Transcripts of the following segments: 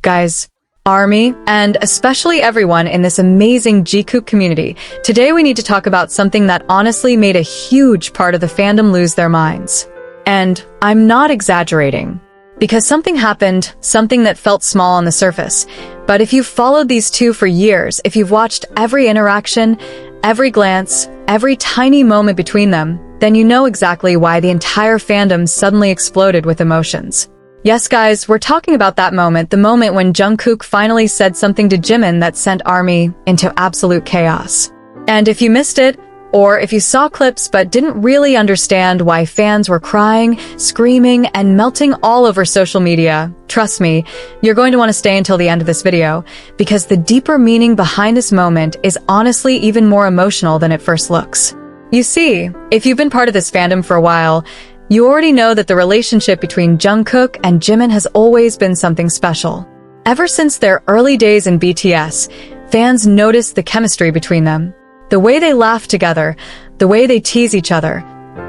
Guys, ARMY, and especially everyone in this amazing Jungkook community, today we need to talk about something that honestly made a huge part of the fandom lose their minds. And I'm not exaggerating, because something happened, something that felt small on the surface. But if you've followed these two for years, if you've watched every interaction, every glance, every tiny moment between them, then you know exactly why the entire fandom suddenly exploded with emotions. Yes, guys, we're talking about that moment, the moment when Jungkook finally said something to Jimin that sent ARMY into absolute chaos. And if you missed it, or if you saw clips but didn't really understand why fans were crying, screaming, and melting all over social media, trust me, you're going to want to stay until the end of this video, because the deeper meaning behind this moment is honestly even more emotional than it first looks. You see, if you've been part of this fandom for a while, you already know that the relationship between Jungkook and Jimin has always been something special. Ever since their early days in BTS, fans noticed the chemistry between them. The way they laugh together, the way they tease each other,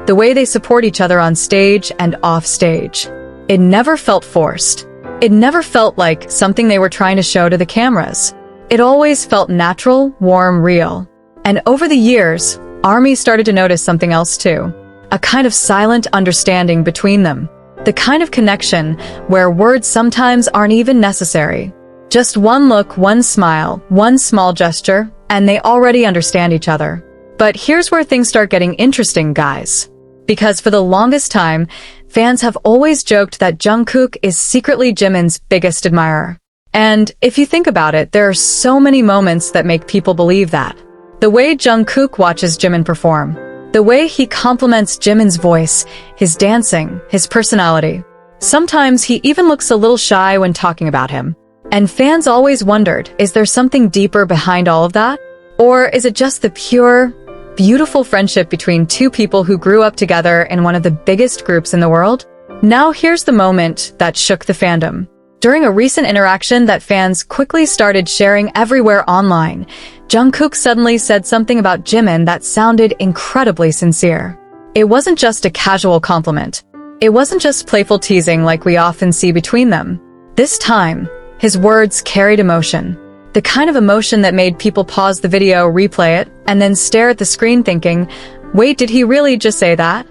the way they support each other on stage and off stage. It never felt forced. It never felt like something they were trying to show to the cameras. It always felt natural, warm, real. And over the years, ARMY started to notice something else too. A kind of silent understanding between them. The kind of connection where words sometimes aren't even necessary. Just one look, one smile, one small gesture, and they already understand each other. But here's where things start getting interesting, guys. Because for the longest time, fans have always joked that Jungkook is secretly Jimin's biggest admirer. And if you think about it, there are so many moments that make people believe that. The way Jungkook watches Jimin perform. The way he compliments Jimin's voice, his dancing, his personality. Sometimes he even looks a little shy when talking about him. And fans always wondered, is there something deeper behind all of that? Or is it just the pure, beautiful friendship between two people who grew up together in one of the biggest groups in the world? Now here's the moment that shook the fandom. During a recent interaction that fans quickly started sharing everywhere online, Jungkook suddenly said something about Jimin that sounded incredibly sincere. It wasn't just a casual compliment. It wasn't just playful teasing like we often see between them. This time, his words carried emotion. The kind of emotion that made people pause the video, replay it, and then stare at the screen thinking, wait, did he really just say that?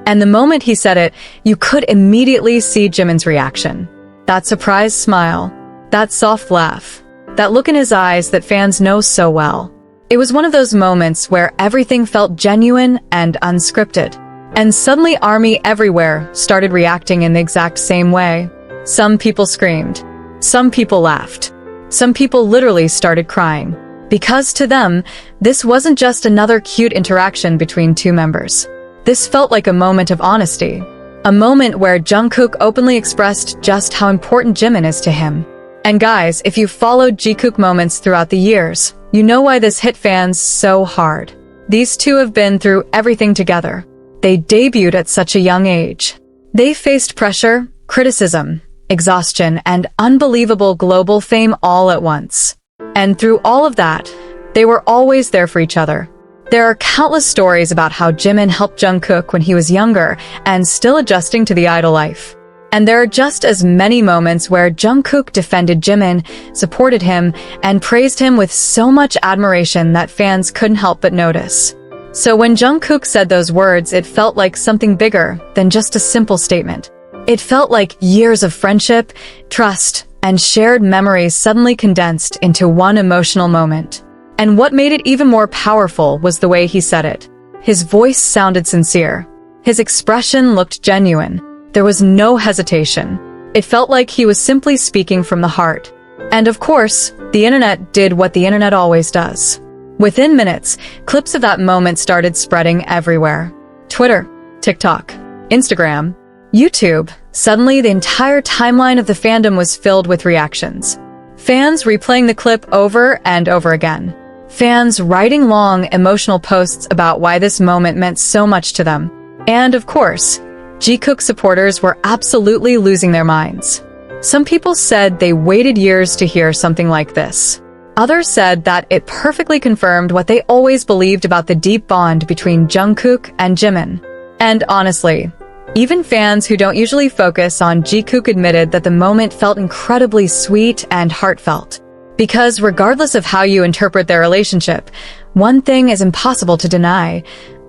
And the moment he said it, you could immediately see Jimin's reaction. That surprised smile, that soft laugh, that look in his eyes that fans know so well. It was one of those moments where everything felt genuine and unscripted. And suddenly ARMY everywhere started reacting in the exact same way. Some people screamed. Some people laughed. Some people literally started crying. Because to them, this wasn't just another cute interaction between two members. This felt like a moment of honesty. A moment where Jungkook openly expressed just how important Jimin is to him. And guys, if you've followed Jungkook moments throughout the years, you know why this hit fans so hard. These two have been through everything together. They debuted at such a young age. They faced pressure, criticism, exhaustion, and unbelievable global fame all at once. And through all of that, they were always there for each other. There are countless stories about how Jimin helped Jungkook when he was younger and still adjusting to the idol life. And there are just as many moments where Jungkook defended Jimin, supported him, and praised him with so much admiration that fans couldn't help but notice. So when Jungkook said those words, it felt like something bigger than just a simple statement. It felt like years of friendship, trust, and shared memories suddenly condensed into one emotional moment. And what made it even more powerful was the way he said it. His voice sounded sincere. His expression looked genuine. There was no hesitation. It felt like he was simply speaking from the heart. And of course, the internet did what the internet always does. Within minutes, clips of that moment started spreading everywhere. Twitter, TikTok, Instagram, YouTube. Suddenly, the entire timeline of the fandom was filled with reactions. Fans replaying the clip over and over again. Fans writing long, emotional posts about why this moment meant so much to them. And of course, Jungkook supporters were absolutely losing their minds. Some people said they waited years to hear something like this. Others said that it perfectly confirmed what they always believed about the deep bond between Jungkook and Jimin. And honestly, Even fans who don't usually focus on Jungkook admitted that the moment felt incredibly sweet and heartfelt. Because regardless of how you interpret their relationship, one thing is impossible to deny.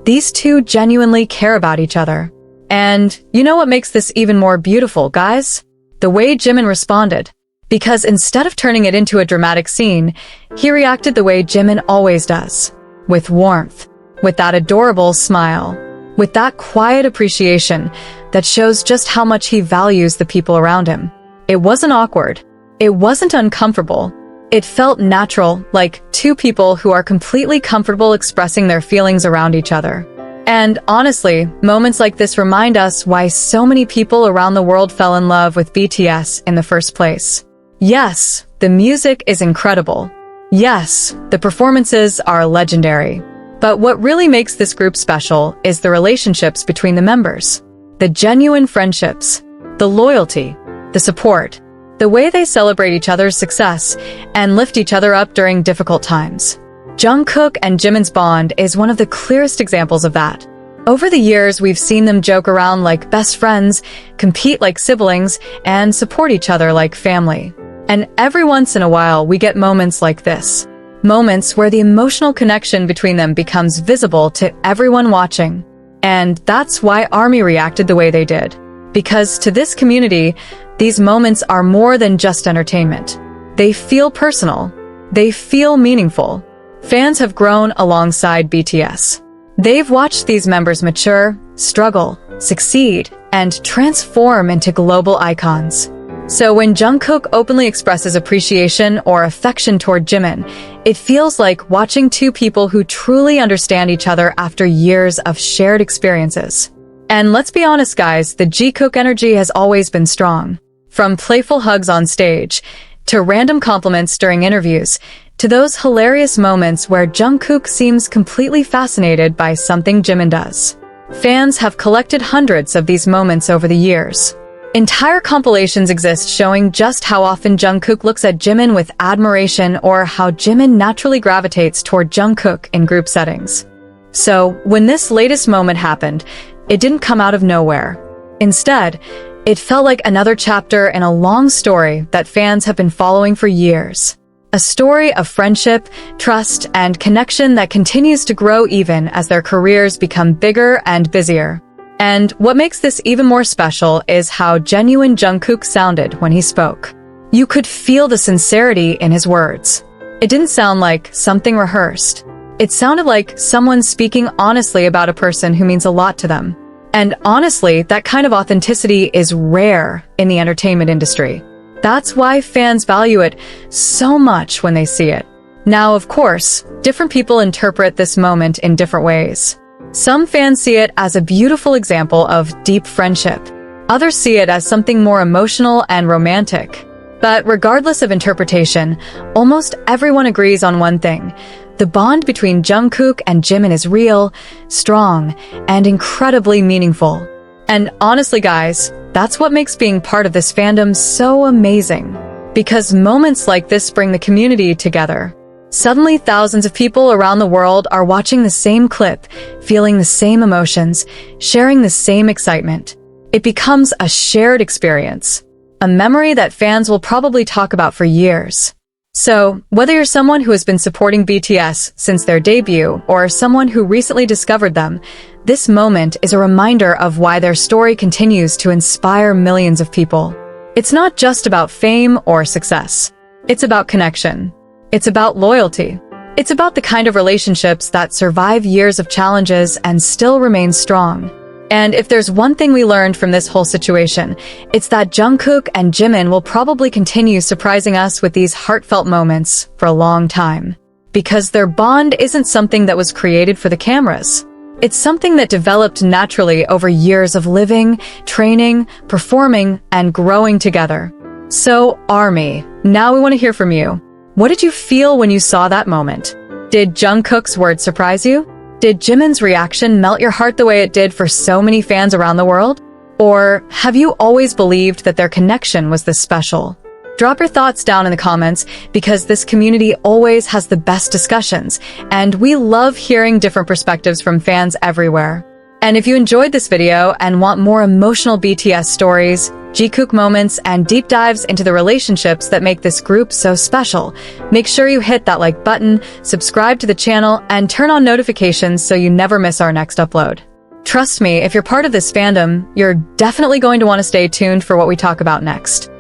These two genuinely care about each other. And you know what makes this even more beautiful, guys? The way Jimin responded. Because instead of turning it into a dramatic scene, he reacted the way Jimin always does. With warmth. With that adorable smile. With that quiet appreciation that shows just how much he values the people around him. It wasn't awkward. It wasn't uncomfortable. It felt natural, like two people who are completely comfortable expressing their feelings around each other. And honestly, moments like this remind us why so many people around the world fell in love with BTS in the first place. Yes, the music is incredible. Yes, the performances are legendary. But what really makes this group special is the relationships between the members. The genuine friendships, the loyalty, the support, the way they celebrate each other's success and lift each other up during difficult times. Jungkook and Jimin's bond is one of the clearest examples of that. Over the years, we've seen them joke around like best friends, compete like siblings, and support each other like family. And every once in a while, we get moments like this. Moments where the emotional connection between them becomes visible to everyone watching. And that's why ARMY reacted the way they did. Because to this community, these moments are more than just entertainment. They feel personal. They feel meaningful. Fans have grown alongside BTS. They've watched these members mature, struggle, succeed, and transform into global icons. So when Jungkook openly expresses appreciation or affection toward Jimin, it feels like watching two people who truly understand each other after years of shared experiences. And let's be honest, guys, the Jungkook energy has always been strong. From playful hugs on stage, to random compliments during interviews, to those hilarious moments where Jungkook seems completely fascinated by something Jimin does. Fans have collected hundreds of these moments over the years. Entire compilations exist showing just how often Jungkook looks at Jimin with admiration or how Jimin naturally gravitates toward Jungkook in group settings. So, when this latest moment happened, it didn't come out of nowhere. Instead, it felt like another chapter in a long story that fans have been following for years. A story of friendship, trust, and connection that continues to grow even as their careers become bigger and busier. And what makes this even more special is how genuine Jungkook sounded when he spoke. You could feel the sincerity in his words. It didn't sound like something rehearsed. It sounded like someone speaking honestly about a person who means a lot to them. And honestly, that kind of authenticity is rare in the entertainment industry. That's why fans value it so much when they see it. Now, of course, different people interpret this moment in different ways. Some fans see it as a beautiful example of deep friendship. Others see it as something more emotional and romantic. But regardless of interpretation, almost everyone agrees on one thing. The bond between Jungkook and Jimin is real, strong, and incredibly meaningful. And honestly, guys, that's what makes being part of this fandom so amazing. Because moments like this bring the community together. Suddenly, thousands of people around the world are watching the same clip, feeling the same emotions, sharing the same excitement. It becomes a shared experience, a memory that fans will probably talk about for years. So, whether you're someone who has been supporting BTS since their debut or someone who recently discovered them, this moment is a reminder of why their story continues to inspire millions of people. It's not just about fame or success. It's about connection. It's about loyalty. It's about the kind of relationships that survive years of challenges and still remain strong. And if there's one thing we learned from this whole situation, it's that Jungkook and Jimin will probably continue surprising us with these heartfelt moments for a long time. Because their bond isn't something that was created for the cameras. It's something that developed naturally over years of living, training, performing, and growing together. So, ARMY, now we want to hear from you. What did you feel when you saw that moment? Did Jungkook's words surprise you? Did Jimin's reaction melt your heart the way it did for so many fans around the world? Or have you always believed that their connection was this special? Drop your thoughts down in the comments because this community always has the best discussions, and we love hearing different perspectives from fans everywhere. And if you enjoyed this video and want more emotional BTS stories, Jungkook moments, and deep dives into the relationships that make this group so special, make sure you hit that like button, subscribe to the channel, and turn on notifications so you never miss our next upload. Trust me, if you're part of this fandom, you're definitely going to want to stay tuned for what we talk about next.